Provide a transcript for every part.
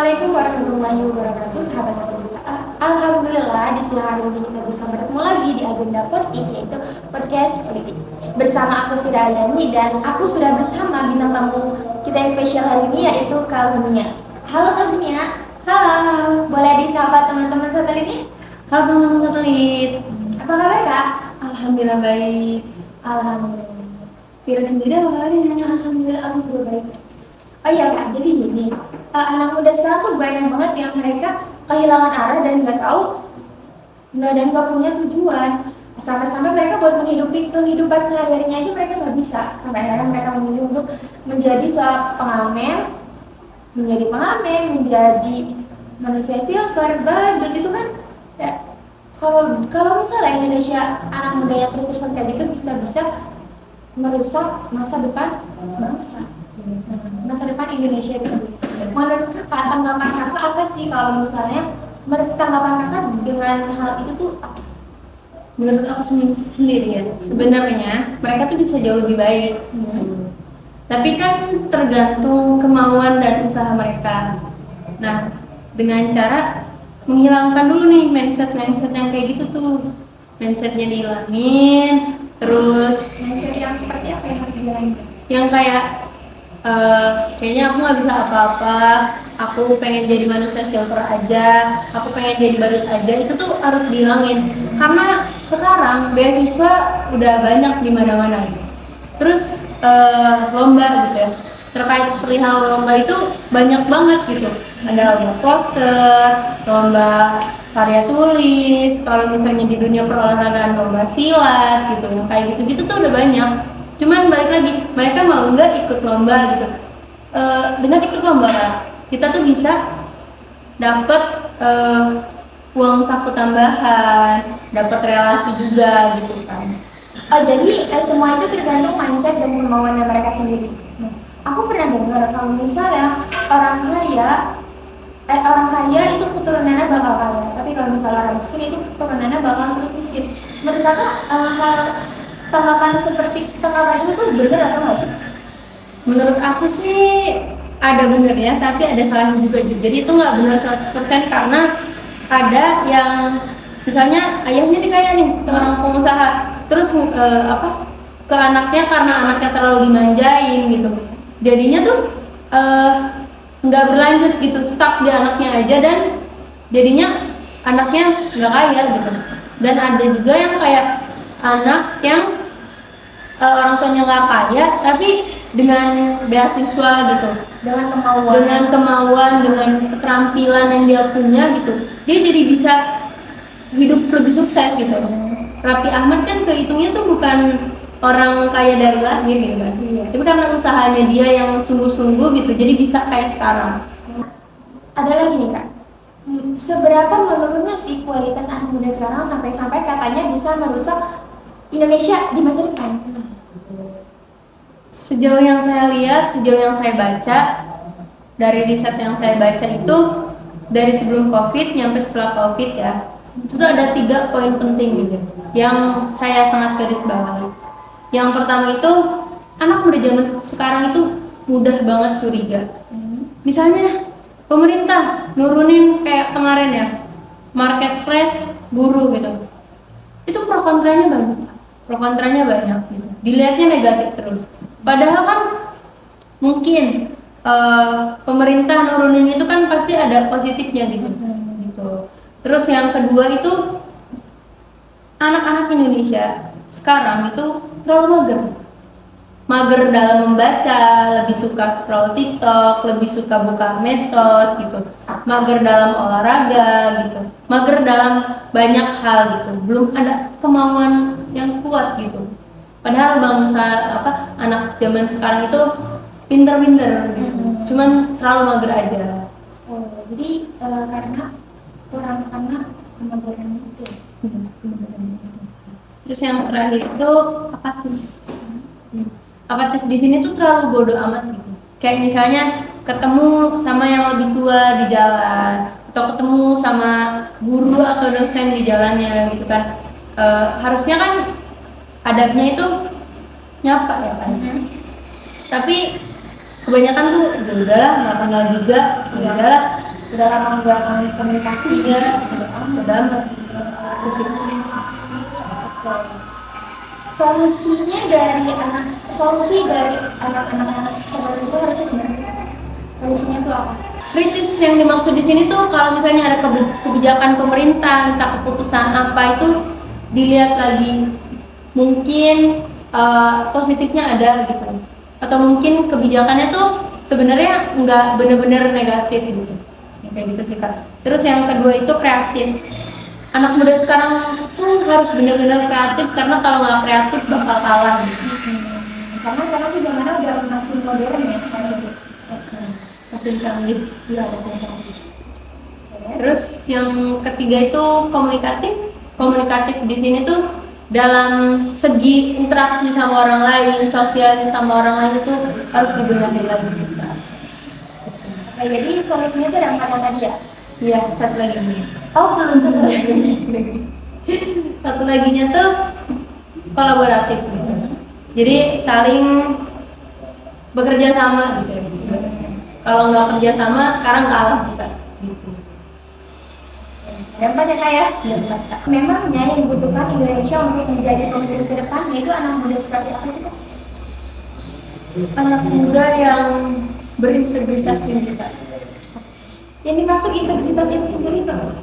Assalamualaikum warahmatullahi wabarakatuh, sahabat-sahabat kita. Alhamdulillah di siang hari ini kita bisa bertemu lagi di agenda politik, yaitu podcast politik bersama aku Fira Ayani, dan aku sudah bersama bintang tamu kita yang spesial hari ini, yaitu Kak Dunia. Halo Kak Dunia. Halo, Boleh disapa teman-teman satelitnya? halo teman-teman satelit. Apa kabar Kak? Alhamdulillah baik. Alhamdulillah. Vira sendiri apa kabarnya? Alhamdulillah aku juga baik. Oh iya Kak, jadi gini, anak muda sekarang tuh banyak banget yang mereka kehilangan arah dan nggak punya tujuan. Sampai-sampai mereka buat menghidupi kehidupan sehari-harinya aja mereka nggak bisa. Sampai akhirnya mereka memilih untuk menjadi seorang pengamen, menjadi manusia silver, badut itu kan. Ya, kalau misalnya Indonesia anak mudanya terus-terusan kayak gitu bisa-bisa merusak masa depan bangsa, masa depan Indonesia itu sendiri. Menurut kakak, tanggapan kakak apa sih kalau misalnya tanggapan kakak dengan hal itu tuh apa? Menurut aku sendiri ya, sebenarnya mereka tuh bisa jauh lebih baik. Tapi kan tergantung kemauan dan usaha mereka. Nah, dengan cara menghilangkan dulu nih mindset yang kayak gitu tuh. Mindsetnya dihilangin, terus Mindset yang seperti apa yang harus dijalani? yang kayak kayaknya aku nggak bisa apa-apa, aku pengen jadi manusia silver aja, aku pengen jadi badut aja, itu tuh harus dihilangin karena sekarang beasiswa udah banyak di mana-mana. Terus lomba gitu ya, terkait perihal lomba itu banyak banget gitu, ada lomba poster, lomba karya tulis, kalau misalnya di dunia perolahragaan lomba silat gitu, kayak gitu-gitu tuh udah banyak. Cuman balik lagi, mereka mau nggak ikut lomba gitu. Dengan ikut lomba kan, kita tuh bisa dapat uang saku tambahan, dapat relasi juga gitu kan. Oh, jadi semua itu tergantung mindset dan kemauannya mereka sendiri. Nah, aku pernah dengar kalau misalnya orang kaya itu keturunannya bakal kaya, tapi kalau misalnya orang miskin itu keturunannya bakal terus miskin. Menurut kakak, tanggapan itu tuh benar atau nggak sih? Menurut aku sih ada benernya, tapi ada salahnya juga. Jadi itu nggak benar 100% karena ada yang misalnya ayahnya nih kaya nih, seorang pengusaha, terus ke anaknya karena anaknya terlalu dimanjain gitu. Jadinya tuh nggak berlanjut gitu, stuck di anaknya aja dan jadinya anaknya nggak kaya gitu. Dan ada juga yang kayak anak yang orang tuanya nggak kaya tapi dengan beasiswa gitu, dengan keterampilan yang dia punya gitu, dia jadi bisa hidup lebih sukses gitu. Raffi Ahmad kan kehitungnya tuh bukan orang kaya dari lahir gitu kan, tapi karena usahanya dia yang sungguh-sungguh gitu, jadi bisa kayak sekarang. Ada lagi nih Kak, seberapa menurunnya sih kualitas anak muda sekarang sampai katanya bisa merusak Indonesia di masa depan? Sejauh yang saya lihat, sejauh yang saya baca, dari riset yang saya baca itu dari sebelum COVID nyampe setelah COVID ya, itu tuh ada 3 poin penting gitu, yang saya sangat garis bawahi. Yang pertama itu, anak muda zaman sekarang itu mudah banget curiga. Misalnya pemerintah nurunin kayak kemarin ya, marketplace guru gitu, itu pro kontranya banyak gitu, dilihatnya negatif terus. Padahal kan mungkin pemerintah nurunin itu kan pasti ada positifnya gitu. Terus yang kedua itu, anak-anak Indonesia sekarang itu terlalu mager dalam membaca, lebih suka scroll TikTok, lebih suka buka medsos gitu, mager dalam olahraga gitu, mager dalam banyak hal gitu, belum ada kemauan yang kuat gitu. Padahal anak zaman sekarang itu pinter-pinter gitu, cuman terlalu mager aja. Oh, jadi karena kurang anak kemageran itu ya? Terus yang terakhir itu apatis di sini tuh terlalu bodoh amat gitu. Kayak misalnya ketemu sama yang lebih tua di jalan, atau ketemu sama guru atau dosen di jalannya gitu kan. Harusnya kan adabnya itu nyapa ya kan. Tapi kebanyakan tuh udahlah nggak kenal juga, udahlah udah lama nggak komunikasi. Iya, udah amat. Terus itu. Oke. Solusi dari anak-anak yang seperti itu harusnya gimana sih? Solusinya tuh apa? Kritis yang dimaksud di sini tuh kalau misalnya ada kebijakan pemerintah, entah keputusan apa itu dilihat lagi. Mungkin positifnya ada gitu, atau mungkin kebijakannya tuh sebenarnya nggak benar-benar negatif gitu, ya, kayak gitu sih Kak. Terus yang kedua itu kreatif. Anak muda sekarang tuh harus benar-benar kreatif karena kalau nggak kreatif bakal kalah gitu. Karena sekarang tuh zamannya udah makin modern ya, kayak gitu. Makin canggih. Iya, makin canggih. Terus yang ketiga itu komunikatif. Komunikatif di sini tuh dalam segi interaksi sama orang lain, sosialisasi sama orang lain itu harus dibenahi lagi. Nah, jadi solusinya tuh ada 4 yang tadi ya? Iya, satu lagi. Oh, belum tuh. Satu laginya tuh kolaboratif gitu. Jadi saling bekerja sama gitu. Kalau nggak kerja sama sekarang kalah kita. Ada 4 ya Kak ya? Memangnya yang dibutuhkan Indonesia untuk menjadi pemimpin ke depannya itu anak muda seperti apa sih Kak? Anak muda yang berintegritas tinggi Kak. Yang dimaksud integritas itu sendiri Kak?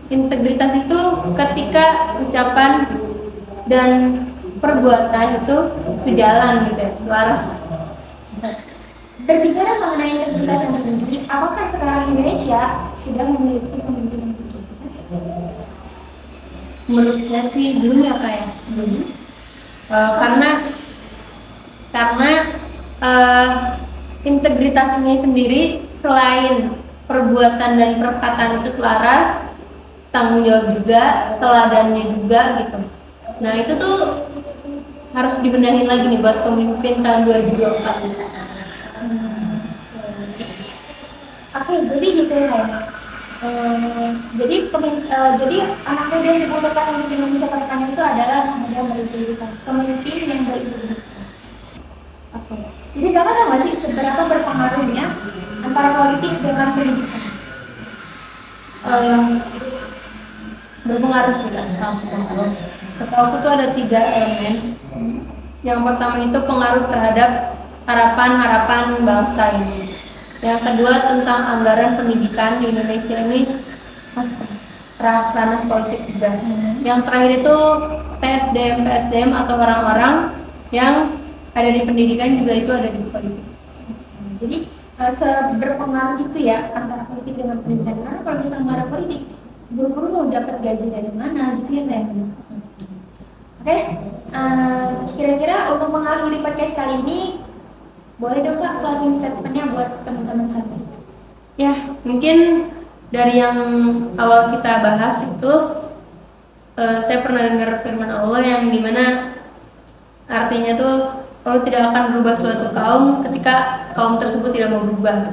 Integritas itu ketika ucapan dan perbuatan itu sejalan gitu ya, selaras. Berbicara mengenai integritas dan tinggi, apakah sekarang Indonesia sudah memiliki pemimpin yang berintegritas? Menurut saya sih belum ya Kak ya. Karena integritas ini sendiri selain perbuatan dan perkataan itu selaras, tanggung jawab juga, teladannya juga gitu. Nah itu tuh harus dibenahi lagi nih buat pemimpin tahun 2024 gitu. Oke, jadi gitu ya. Jadi anak muda yang dibutuhkan untuk Indonesia ke depannya itu adalah anak muda yang berintegritas, pemimpin yang berintegritas. Oke. Jadi jangan tahu nggak sih seberapa berpengaruhnya antara politik dengan pendidikan? Berpengaruh sih kan, sangat berpengaruh. Setahu tuh ada 3 elemen. Yang pertama itu pengaruh terhadap harapan-harapan bangsa ini. Yang kedua tentang anggaran pendidikan di Indonesia ini masuk ranah politik juga. Yang terakhir itu PSDM atau orang-orang yang ada di pendidikan juga itu ada di politik. Jadi seberpengaruh itu ya antara politik dengan pendidikan. Karena kalau misalnya nggak ada politik, guru-guru mau dapat gaji dari mana gitu ya kan? Oke, kira-kira untuk mengakhiri podcast kali ini, boleh dong Kak closing statement-nya buat teman-teman sampai. Ya, mungkin dari yang awal kita bahas itu, saya pernah dengar firman Allah yang dimana artinya tuh Allah tidak akan berubah suatu kaum ketika kaum tersebut tidak mau berubah.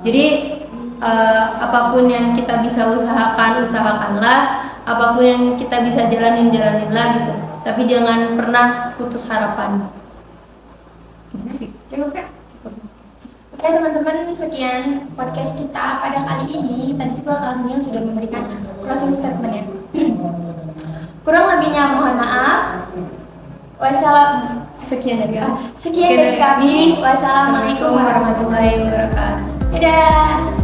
Jadi apapun yang kita bisa usahakanlah, apapun yang kita bisa jalaninlah gitu. Tapi jangan pernah putus harapan. Cukup Kak? Cukup. Oke teman-teman, sekian podcast kita pada kali ini. Tadi juga kami sudah memberikan closing statement-nya. Kurang lebihnya mohon maaf. Sekian dari kami. Wassalamualaikum warahmatullahi wabarakatuh. Dadah.